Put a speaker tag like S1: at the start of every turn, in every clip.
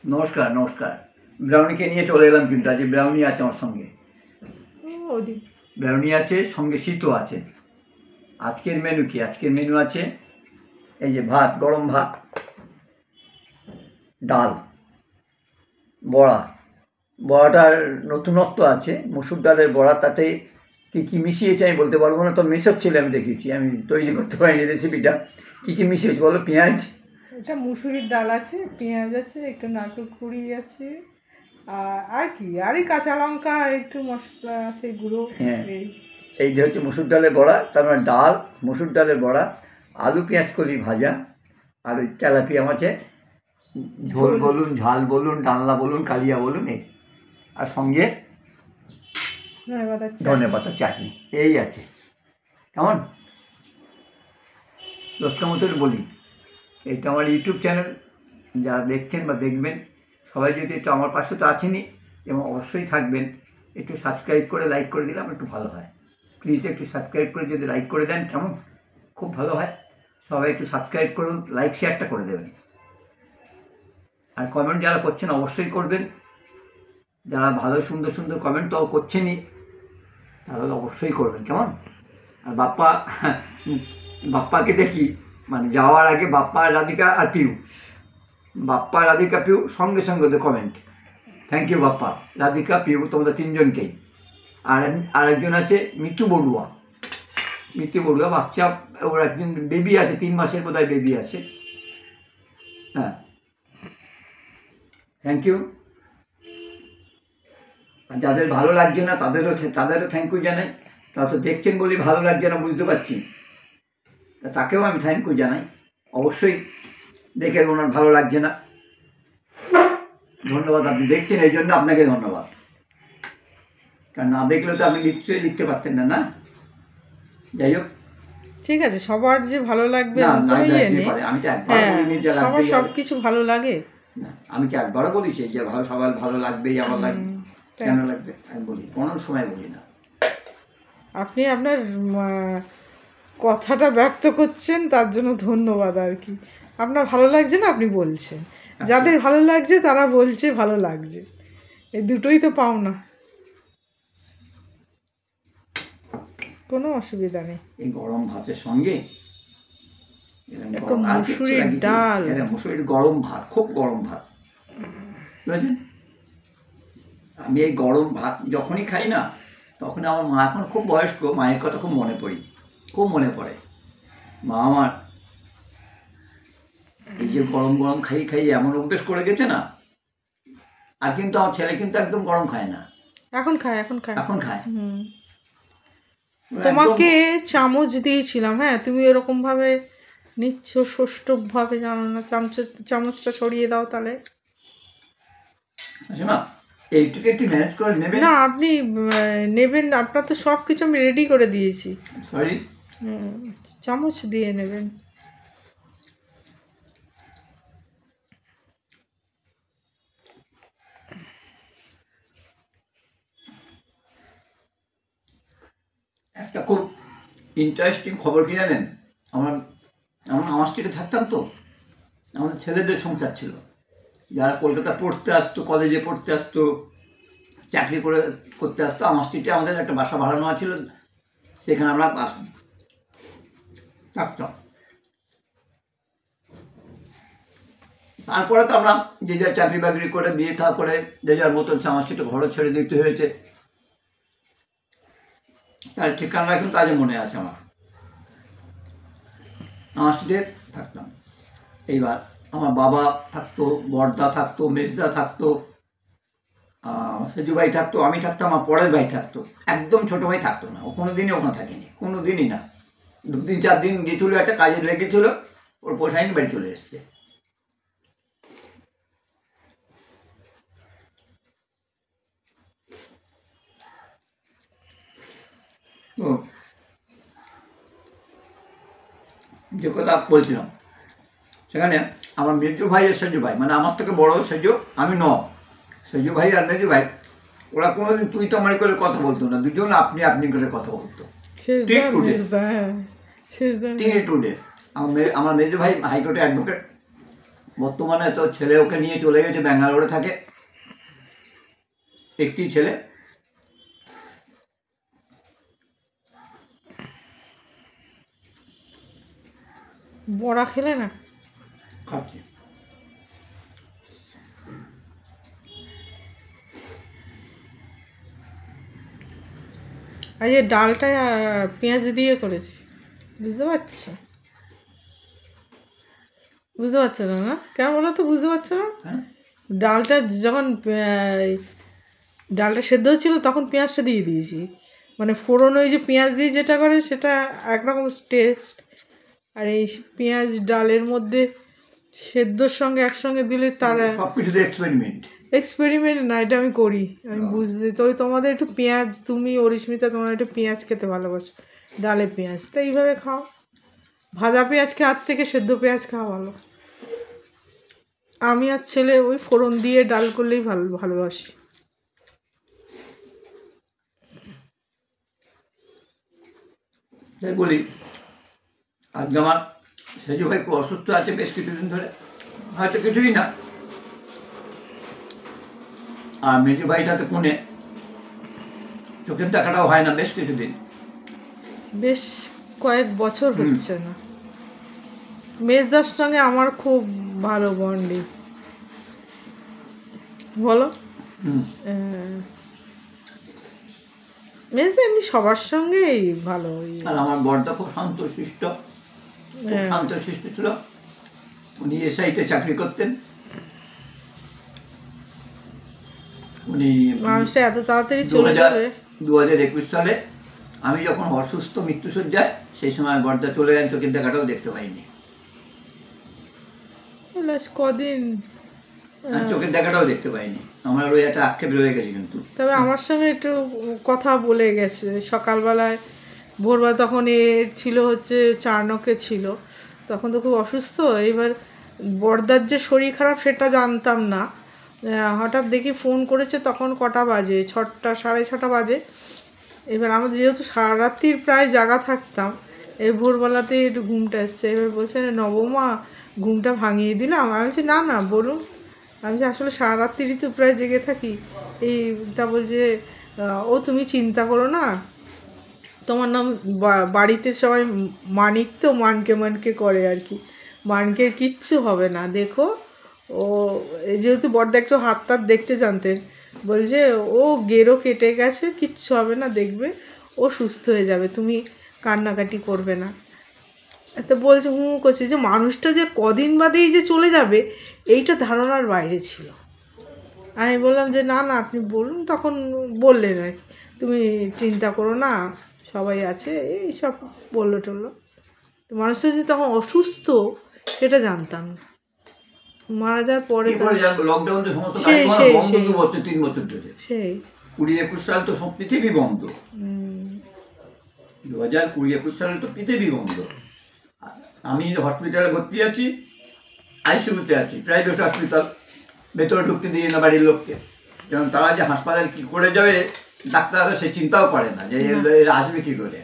S1: নমস্কার নমস্কার। ব্রাউনিকে নিয়ে চলে এলাম, কিন্তু আজ ব্রাউনি আছে আমার সঙ্গে। ব্রাউনি আছে, সঙ্গে শীতও আছে। আজকের মেনু কি? আজকের মেনু আছে এই যে ভাত, গরম ভাত, ডাল, বড়া। বড়াটার নতুনত্ব আছে, মুসুর ডালের বড়া। তাতে কী কী মিশিয়েছে আমি বলতে পারবো না, তো মেশাচ্ছিল, আমি দেখেছি, আমি তৈরি করতে পারিনি রেসিপিটা। কী কী মিশিয়েছে বলো? পেঁয়াজ,
S2: এটা মুসুরির ডাল আছে, পেঁয়াজ আছে, একটু নারকেল কুড়ি আছে, আর কি, আর এই কাঁচা লঙ্কা, একটু মশলা আছে, গুঁড়ো।
S1: হ্যাঁ, এই যে হচ্ছে মুসুর ডালের বড়া। তার মানে ডাল, মুসুর ডালের বড়া, আলু পেঁয়াজ কলি ভাজা, আর ওই তেলাপিয়া মাছে ঝোল বলুন, ঝাল বলুন, ডালনা বলুন, কালিয়া বলুন, এই। আর সঙ্গে ধনেপাতার চাটনি। এই আছে। কেমন রোজকার মতন বলি, এটা আমার ইউটিউব চ্যানেল। যারা দেখছেন বা দেখবেন, সবাই যদি একটু আমার পাশে তো আছেনই, এবং অবশ্যই থাকবেন, একটু সাবস্ক্রাইব করে লাইক করে দিলে আমার একটু ভালো হয়। প্লিজ একটু সাবস্ক্রাইব করে যদি লাইক করে দেন, কেমন, খুব ভালো হয়। সবাই একটু সাবস্ক্রাইব করুন, লাইক শেয়ারটা করে দেবেন। আর কমেন্ট যারা করছেন অবশ্যই করবেন। যারা ভালো সুন্দর সুন্দর কমেন্ট তো করছেনই, তাহলে অবশ্যই করবেন, কেমন। আর বাপ্পাকে দেখি, মানে যাওয়ার আগে বাপ্পা, রাধিকা আর পিউ, বাপ্পা, রাধিকা, পিউ সঙ্গে সঙ্গে ওদের comment. Thank you Bappa, Radhika, Piu, তোমাদের তিনজনকেই। আর একজন আছে মিতু বড়ুয়া। মিতু বড়ুয়া বাচ্চা, ওর একজন বেবি আছে, 3 মাসের বোধহয় বেবি আছে। হ্যাঁ, থ্যাংক ইউ। আর যাদের ভালো লাগছে না তাদেরও থ্যাংক ইউ জানাই। তা তো দেখছেন বলেই ভালো লাগছে না, বুঝতে পারছি, তাকেও আমি থ্যাংক ইউ জানাই। অবশ্যই দেখে ওনার ভালো লাগছে না, ধন্যবাদ। আপনি দেখছেন, এই জন্য আপনাকে ধন্যবাদ। কারণ না দেখলে তো আপনি নিশ্চয়ই লিখতে পারতেন না, না? যাই হোক,
S2: ঠিক আছে, সবার যে ভালো লাগবে
S1: আমি তো একবার বলিনি যে
S2: সবার সব কিছু ভালো লাগে
S1: না। আমি কি একবারও বলেছি যে সবার ভালো লাগবেই, আমার লাগবে, কেন লাগবে? আমি বলি, কোনো সময় বলি না।
S2: আপনি আপনার কথাটা ব্যক্ত করছেন, তার জন্য ধন্যবাদ। আর কি, আপনার ভালো লাগছে না, আপনি বলছেন। যাদের ভালো লাগছে তারা বলছে ভালো লাগছে, এই দুটোই তো পাও না, কোনো অসুবিধা নেই।
S1: এই গরম ভাতের সঙ্গে
S2: মুসুরির ডাল,
S1: মুসুরির গরম ভাত, খুব গরম ভাত, বুঝলেন? আমি এই গরম ভাত যখনই খাই না, তখন আমার মা, এখন খুব বয়স্ক, মায়ের কথা খুব মনে পড়ে। মা আমার এই যে গরম গরম খাইয়ে এমন অভ্যেস করে গেছে না। আর কিন্তু আমার ছেলে কিন্তু একদম গরম খায় না, এখন খায়।
S2: তোমাকে চামচ দিয়েছিলাম, হ্যাঁ, তুমি এরকম ভাবে নিচ্ছ, সুষ্ঠুভাবে, জানো না, চামচটা সরিয়ে দাও তাহলে।
S1: আচ্ছা, না এইটুকু একটু ম্যানেজ করে নেবেন
S2: না, আপনি নেবেন, আপনার তো সব কিছু আমি রেডি করে দিয়েছি।
S1: সরি,
S2: চামচ দিয়ে নেবেন।
S1: একটা খুব ইন্টারেস্টিং খবর কি জানেন? আমার স্ট্রিটে থাকতাম তো, আমাদের ছেলেদের সংসার ছিল, যারা কলকাতা পড়তে আসতো, কলেজে পড়তে আসতো, চাকরি করতে আসতো। আমার স্ট্রিটে আমাদের একটা বাসা ভাড়া নেওয়া ছিল, সেখানে আমরা থাকতাম। তারপরে তো আমরা যে যার চাকরি বাকরি করে, বিয়ে থা করে, যে যার মতন আমার স্ট্রিটে ঘরও ছেড়ে দিতে হয়েছে। তার ঠিকানা কিন্তু আজও মনে আছে আমার স্ট্রিটে থাকতাম। এইবার আমার বাবা থাকতো, বড়দা থাকতো, মেজদা থাকতো, সেজু ভাই থাকতো, আমি থাকতাম, আমার পরের ভাই থাকতো। একদম ছোটো ভাই থাকতো না, ও কোনো দিনই ওখানে থাকেনি, কোনো দিনই না। 2-4 দিন গেছিলো, একটা কাজে লেগেছিলো, ওর পোষায়নি, বাড়ি চলে এসছে। তো যে কথা বলছিলাম, সেখানে আমার মেজু ভাই আর সেজু ভাই, মানে আমার থেকে বড় সেজু, আমি সেজু ভাই আর মেজু ভাই, ওরা কোনোদিন তুই তো আমার করে কথা বলতো না, দুজন আপনি আপনি করে কথা বলতো। টুডে আমার মেজু ভাই হাইকোর্টে অ্যাডভোকেট, বর্তমানে তো ছেলে ওকে নিয়ে চলে গেছে, ব্যাঙ্গালোরে থাকে, একটি ছেলে।
S2: বড়া খেলে না?
S1: খাচ্ছি।
S2: আর এই ডালটা পেঁয়াজ দিয়ে করেছি, বুঝতে পারছো? বুঝতে পারছো না? না কেন বলো তো, বুঝতে পারছো না?
S1: হ্যাঁ,
S2: ডালটা যখন ডালটা সেদ্ধ হচ্ছিলো তখন পেঁয়াজটা দিয়ে দিয়েছি, মানে ফোড়ন ওই যে পেঁয়াজ দিয়ে যেটা করে সেটা একরকম টেস্ট, আর এই পেঁয়াজ ডালের মধ্যে সেদ্ধর সঙ্গে একসঙ্গে দিলে তার
S1: সব কিছুতে এক্সপেরিমেন্ট।
S2: এক্সপেরিমেন্ট না, এটা আমি করি, আমি বুঝতে তো ওই তোমাদের একটু পেঁয়াজ, তুমি অরিস্মিতা তোমার একটু পেঁয়াজ খেতে ভালোবাসো, ডালে পেঁয়াজ, তো এইভাবে খাও। ভাজা পেঁয়াজ খাওয়ার থেকে সেদ্ধ পেঁয়াজ খাওয়া ভালো। আমি আর ছেলে ওই ফোড়ন দিয়ে ডাল করলেই ভালোবাসি।
S1: তাই বলি, আজকে আমার সেজু ভাই খুব অসুস্থ আছে বেশ কিছুদিন ধরে, হয়তো কিছুই না। আর মেজু ভাইটাতে পুনে, চোখের দেখাটাও হয় না বেশ কিছুদিন।
S2: বেশ কয়েক বছর হচ্ছে না। মেজদার সঙ্গে আমার খুব ভালো বন্ডিং, বলো। মেজদা এমনি সবার সঙ্গেই ভালো।
S1: আর আমার বড়টা খুব শান্তশিষ্ট, খুব শান্তশিষ্ট ছিল। উনি এসআইতে চাকরি করতেন। উনি
S2: মানুষটা এত তাড়াতাড়ি চলে যাবে।
S1: 2021 সালে আমি যখন অসুস্থ মৃত্যুশয্যায়, সেই সময় বড়দা চলে গেলেন, চোখের দেখাটাও দেখতে পাইনি।
S2: কদিন
S1: চোখের দেখাটাও দেখতে পাইনি। আমার ওই একটা আক্ষেপ রয়ে গেছে। কিন্তু
S2: তবে আমার সঙ্গে একটু কথা বলে গেছে সকালবেলায়, ভোরবেলা তখন এ ছিল হচ্ছে চারনকে ছিল, তখন তো খুব অসুস্থ। এবার বড়দার যে শরীর খারাপ সেটা জানতাম না, হঠাৎ দেখি ফোন করেছে, তখন কটা বাজে, 6টা 6:30 বাজে। এবার আমাদের যেহেতু সারা রাত্রির প্রায় জাগা থাকতাম, এই ভোরবেলাতে একটু ঘুমটা এসছে। এবার বলছে নবমা ঘুমটা ভাঙিয়ে দিলাম। আমি বলছি না না বলুন। আমি আসলে সারা রাত্রিরই তো প্রায় জেগে থাকি। তা বলছে ও তুমি চিন্তা করো না, তোমার নাম বাড়িতে সবাই মানিক তো মানকে করে আর কি, মানকের কিচ্ছু হবে না, দেখো। ও যেহেতু বড়দা একটু হাত টাত দেখতে জানতেন, বলছে ও গেরো কেটে গেছে, কিচ্ছু হবে না, দেখবে ও সুস্থ হয়ে যাবে, তুমি কান্নাকাটি করবে না। তো বলছে করছে যে মানুষটা যে কদিন বাদেই যে চলে যাবে এইটা ধারণার বাইরে ছিল। আমি বললাম যে না না আপনি বলুন, তখন বললেন আর কি, তুমি চিন্তা করো না সবাই আছে, এই সব বললো টললো। তো মানুষটা যে তখন অসুস্থ সেটা জানতাম না। মারা যাওয়ার পরে
S1: লকডাউন তো সমস্ত 3 বছর ধরে, সেই 20-21 সাল তো সব পৃথিবী বন্ধ। 2020-21 সালে তো পৃথিবী বন্ধ। আমি হসপিটালে ভর্তি আছি, আইসিইউতে আছি, প্রাইভেট হসপিটাল, ভেতরে ঢুকতে দিয়ে না বাড়ির লোককে। যেমন তারা যে হাসপাতালে কী করে যাবে ডাক্তাররা সে চিন্তাও করে না যে এরা আসবে কী করে।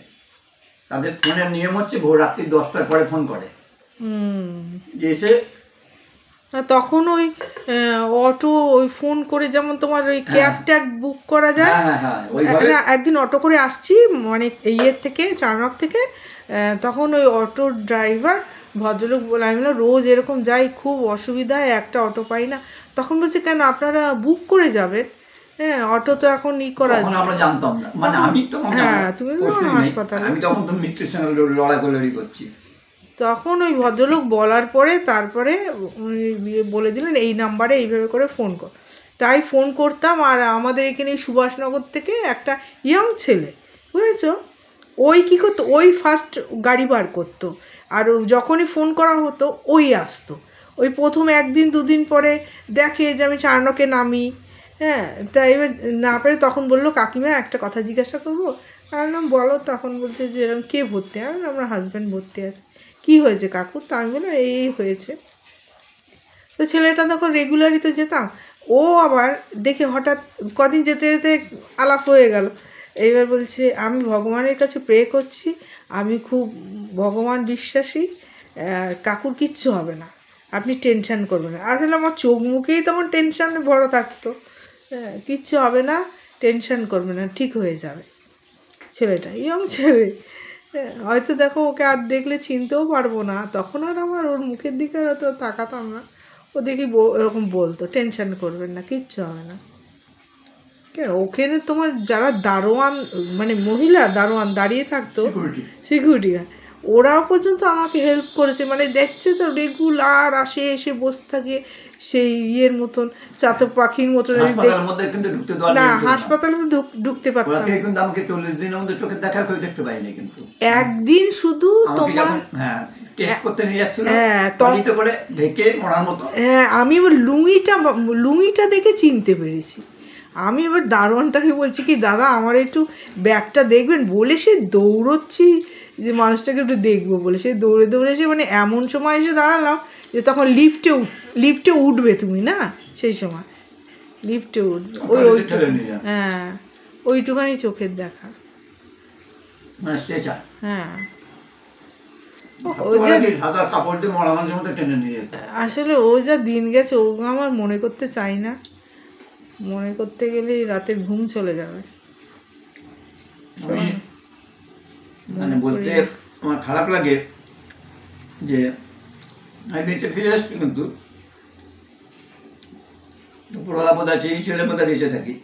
S1: তাদের ফোনের নিয়ম হচ্ছে ভোর রাত্রি 10টার পরে ফোন করে, যে এসে
S2: তখন ওই অটো ওই ফোন করে, যেমন তোমার ওই ক্যাব ট্যাগ বুক করা যায়। একদিন অটো করে আসছি মানে ইয়ের থেকে, চারনক থেকে, তখন ওই অটো ড্রাইভার ভদ্রলোক বলে, আমি রোজ এরকম যাই, খুব অসুবিধা হয়, একটা অটো পাই না। তখন বলছে কেন আপনারা বুক করে যাবেন? হ্যাঁ, অটো তো এখন করা,
S1: আমরা জানতাম না, মানে আমি তো,
S2: হ্যাঁ তুমি হাসপাতালে,
S1: আমি তখন তো মৃত্যুর সঙ্গে লড়াই করছি।
S2: তখন ওই ভদ্রলোক বলার পরে তারপরে বলে দিলেন এই নাম্বারে এইভাবে করে ফোন কর। তাই ফোন করতাম। আর আমাদের এখানে সুভাষনগর থেকে একটা ইয়ং ছেলে, বুঝেছো, ওই কী করতো, ওই ফার্স্ট গাড়ি বার করতো, আর যখনই ফোন করা হতো ওই আসতো। ওই প্রথম 1-2 দিন পরে দেখে যে আমি চারনকে নামি, হ্যাঁ, তাই এবার না পেরে তখন বললো কাকিমা একটা কথা জিজ্ঞাসা করবো। আর বলো। তখন বলছে যে এরকম কে ভর্তি? আমার হাজব্যান্ড ভর্তি আছে। কি হয়েছে কাকুর? তা আমি বললাম এই হয়েছে। তো ছেলেটা তখন রেগুলারই তো যেতাম, ও আবার দেখে হঠাৎ কদিন যেতে যেতে আলাপ হয়ে গেল। এইবার বলছে আমি ভগবানের কাছে প্রে করছি, আমি খুব ভগবান বিশ্বাসী, কাকুর কিচ্ছু হবে না। আপনি টেনশন করবেন না। আসলে আমার চোখ মুখেই তখন টেনশানে ভরা থাকতো। হ্যাঁ, কিচ্ছু হবে না, টেনশন করবে না, ঠিক হয়ে যাবে। ছেলেটা ইয়ং ছেলে, হ্যাঁ, হয়তো দেখো ওকে আর দেখলে চিনতেও পারবো না, তখন আর আমার ওর মুখের দিকে আর অত তাকাতাম না। ও দেখি এরকম বলতো টেনশন করবেন না, কিচ্ছু হবে না। কেন ওখানে তোমার যারা দারোয়ান, মানে মহিলা দারোয়ান দাঁড়িয়ে থাকতো, সিকিউরিটি গার্ড, ওরাও পর্যন্ত আমাকে হেল্প করেছে। মানে দেখছে তো রেগুলার আসে, এসে বসে থাকে সেই ইয়ের মতন, চাতক পাখির মতন।
S1: হাসপাতালের মধ্যে কিন্তু ঢুকতে দেওয়া
S2: না,
S1: নিয়ম ছিল না।
S2: হাসপাতালে তো ঢুকতে পারতাম
S1: ওরা কিন্তু আমাকে 40 দিনের মধ্যে চোখের দেখা করে দেখতে পাইনি কিন্তু।
S2: একদিন শুধু
S1: আমাকে
S2: তোমার,
S1: যখন টেস্ট করতে নিয়ে যাচ্ছিল
S2: হ্যাঁ,
S1: টলিতে করে ঢেকে মরার মতো।
S2: হ্যাঁ, আমি ওর লুঙ্গিটা দেখে চিনতে পেরেছি। আমি এবার দারোয়ানটাকে বলছি কি, দাদা আমার একটু ব্যাগটা দেখবেন, বলে সে দৌড়চ্ছি যে মানুষটাকে একটু দেখবো বলে, সে দৌড়ে দৌড়ে এসে, মানে এমন সময় এসে দাঁড়ালাম যে তখন লিফটে উঠবে তুমি না, সেই সময় লিফটে উঠবে, হ্যাঁ, ওইটুখানি চোখের দেখা। হ্যাঁ, আসলে ও যা দিন গেছে ও আমার মনে করতে চাই না, মনে করতে গেলে রাতে ঘুম চলে যাবে।
S1: মানে বলতে আমার খারাপ লাগে যে আমি বেঁচে ফিরে আসছি, কিন্তু দুপুরবেলা বোধ আছে এই ছেলে বোধ বেঁচে থাকি।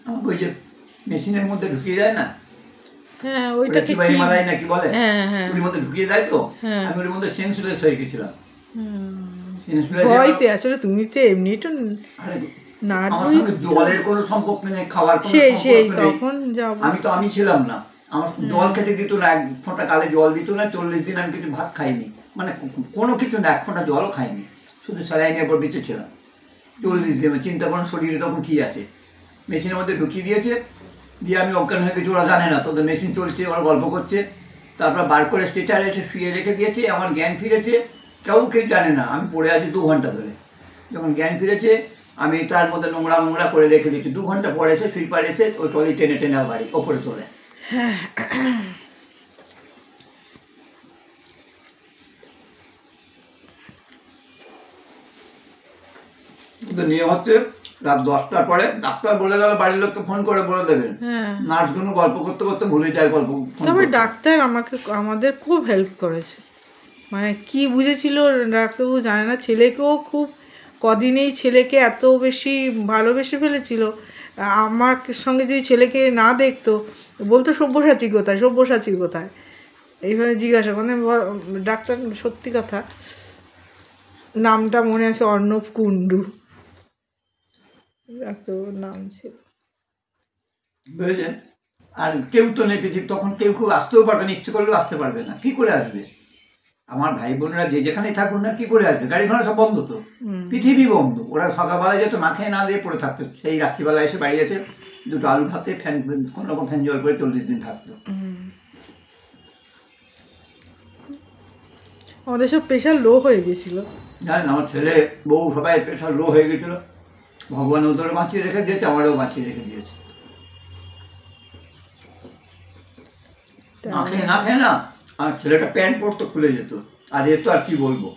S1: আমাকে ওই যে মেশিনের মধ্যে ঢুকিয়ে দেয় না,
S2: হ্যাঁ, ওইটাকে
S1: কি মারাই নাকি বলে,
S2: হ্যাঁ হ্যাঁ,
S1: ওর মধ্যে ঢুকিয়ে দেয় তো, আমি ওর মধ্যে সেন্সলেস হয়ে গেছিলাম।
S2: ভয়তে আসলে তুমি তো এমনি তো না,
S1: আমার সঙ্গে জলের কোনো সম্পর্ক নেই, খাবার কোনো সম্পর্ক নেই,
S2: তখন
S1: আমি ছিলাম না। আমার জল খেতে দিত না, এক ফোঁটা গালে জল দিত না। 40 দিন আমি কিছু ভাত খাইনি, মানে কোনো কিছু না, এক ফোঁটা জলও খাইনি, শুধু স্যালাইনের উপর বেঁচে ছিলাম 40 দিন। চিন্তা করুন শরীরে তখন কী আছে। মেশিনের মধ্যে ঢুকিয়ে দিয়েছে, দিয়ে আমি অজ্ঞান হয়ে গেছি, ওরা জানে না, তোদের মেশিন চলছে, ওরা গল্প করছে। তারপর বার করে স্ট্রেচারে এসে শুয়ে রেখে দিয়েছে, আমার জ্ঞান ফিরেছে, কেউ জানে না আমি পড়ে আছি 2 ঘন্টা ধরে। যখন জ্ঞান ফিরেছে আমি তার মধ্যে নোংরা করে রেখে দিয়েছি। 2 ঘন্টা পরে এসে সুইপার এসে ওই ট্রলি টেনে টেনে বাড়ি ওপরে তোলে। কিন্তু নিয়ম হচ্ছে রাত 10টার পরে ডাক্তার বলে গেল বাড়ির লোককে ফোন করে বলে দেবেন। নার্সগুলো গল্প করতে করতে ভুলে যায় গল্প।
S2: তবে ডাক্তার আমাদের খুব হেল্প করেছে, মানে কি বুঝেছিল ডাক্তারবাবু জানে না, ছেলেকেও খুব কদিনেই ছেলেকে এত বেশি ভালোবেসে ফেলেছিল। আমার সঙ্গে যদি ছেলেকে না দেখতো বলতো সব্যসাচী কোথায়, সব্যসাচী কোথায়, এইভাবে জিজ্ঞাসা মানে ডাক্তার, সত্যি কথা নামটা মনে আছে, অর্ণব কুণ্ডু ডাক্তারবাবুর নাম ছিল,
S1: বুঝেছেন। আর কেউ তো নেই পৃথিবী, তখন কেউ খুব আসতেও পারবে না, ইচ্ছে করলেও আসতে পারবে না। কি করে আসবে? আমার ভাই বোনেরা যে যেখানেই থাকুন না, কি করে আসবে? গাড়ি ঘোড়া সব বন্ধ তো, পৃথিবী বন্ধ। ওরা সকালবেলায় যেত, না খেয়ে না দিয়ে পড়ে থাকতো, সেই রাত্রিবেলায় এসে বাড়ি এসে 2টো আলু খাতে ফ্যান কোনো রকম ফ্যান জল করে 40 দিন থাকতো।
S2: আমাদের সব প্রেশার লো হয়ে গেছিল,
S1: জানেন, আমার ছেলে বউ সবাই প্রেশার লো হয়ে গেছিলো। ভগবান ওদেরও বাঁচিয়ে রেখে দিয়েছে, আমারও বাঁচিয়ে রেখে দিয়েছে। না খেয়ে না আর ছেলেটা প্যান্ট পরতো খুলে যেত, আর এ তো আর কি বলবো।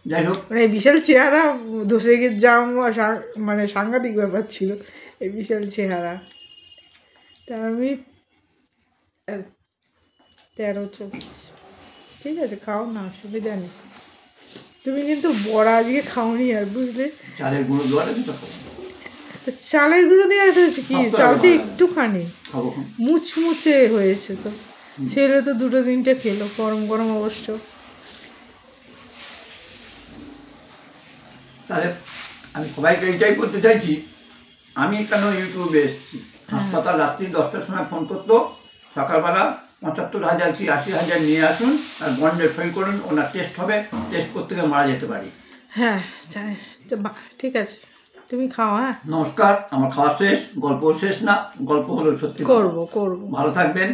S1: যাই হোক,
S2: মানে বিশাল চেহারা, ধসে গিয়ে মানে সাংঘাতিক ব্যাপার ছিল এই বিশাল চেহারা। তার আমি 13-14, ঠিক আছে, খাও না, অসুবিধা নেই। তুমি কিন্তু বড়া আজকে খাওনি আর, বুঝলে,
S1: চালের গুঁড়ো দেওয়া
S2: তো চালের গুঁড়ো দেওয়া হয়েছে কি, চালটা একটুখানি মুচমুচে হয়েছে, তো ছেলে তো 2-3টে খেলো, গরম গরম অবশ্য।
S1: তাহলে আমি সবাইকে এইটাই করতে চাইছি, আমি কেন ইউটিউবে এসেছি। হাসপাতাল রাত্রি 10টার সময় ফোন করতো, সকালবেলা 75,000 কি 80,000 নিয়ে আসুন আর বন্ডে সই করুন, ওনার টেস্ট হবে, টেস্ট করতে গিয়ে মারা যেতে পারি।
S2: হ্যাঁ, ঠিক আছে, তুমি খাও। হ্যাঁ,
S1: নমস্কার, আমার খাওয়া শেষ, গল্প শেষ না, গল্প হলো সত্যি।
S2: করবো।
S1: ভালো থাকবেন।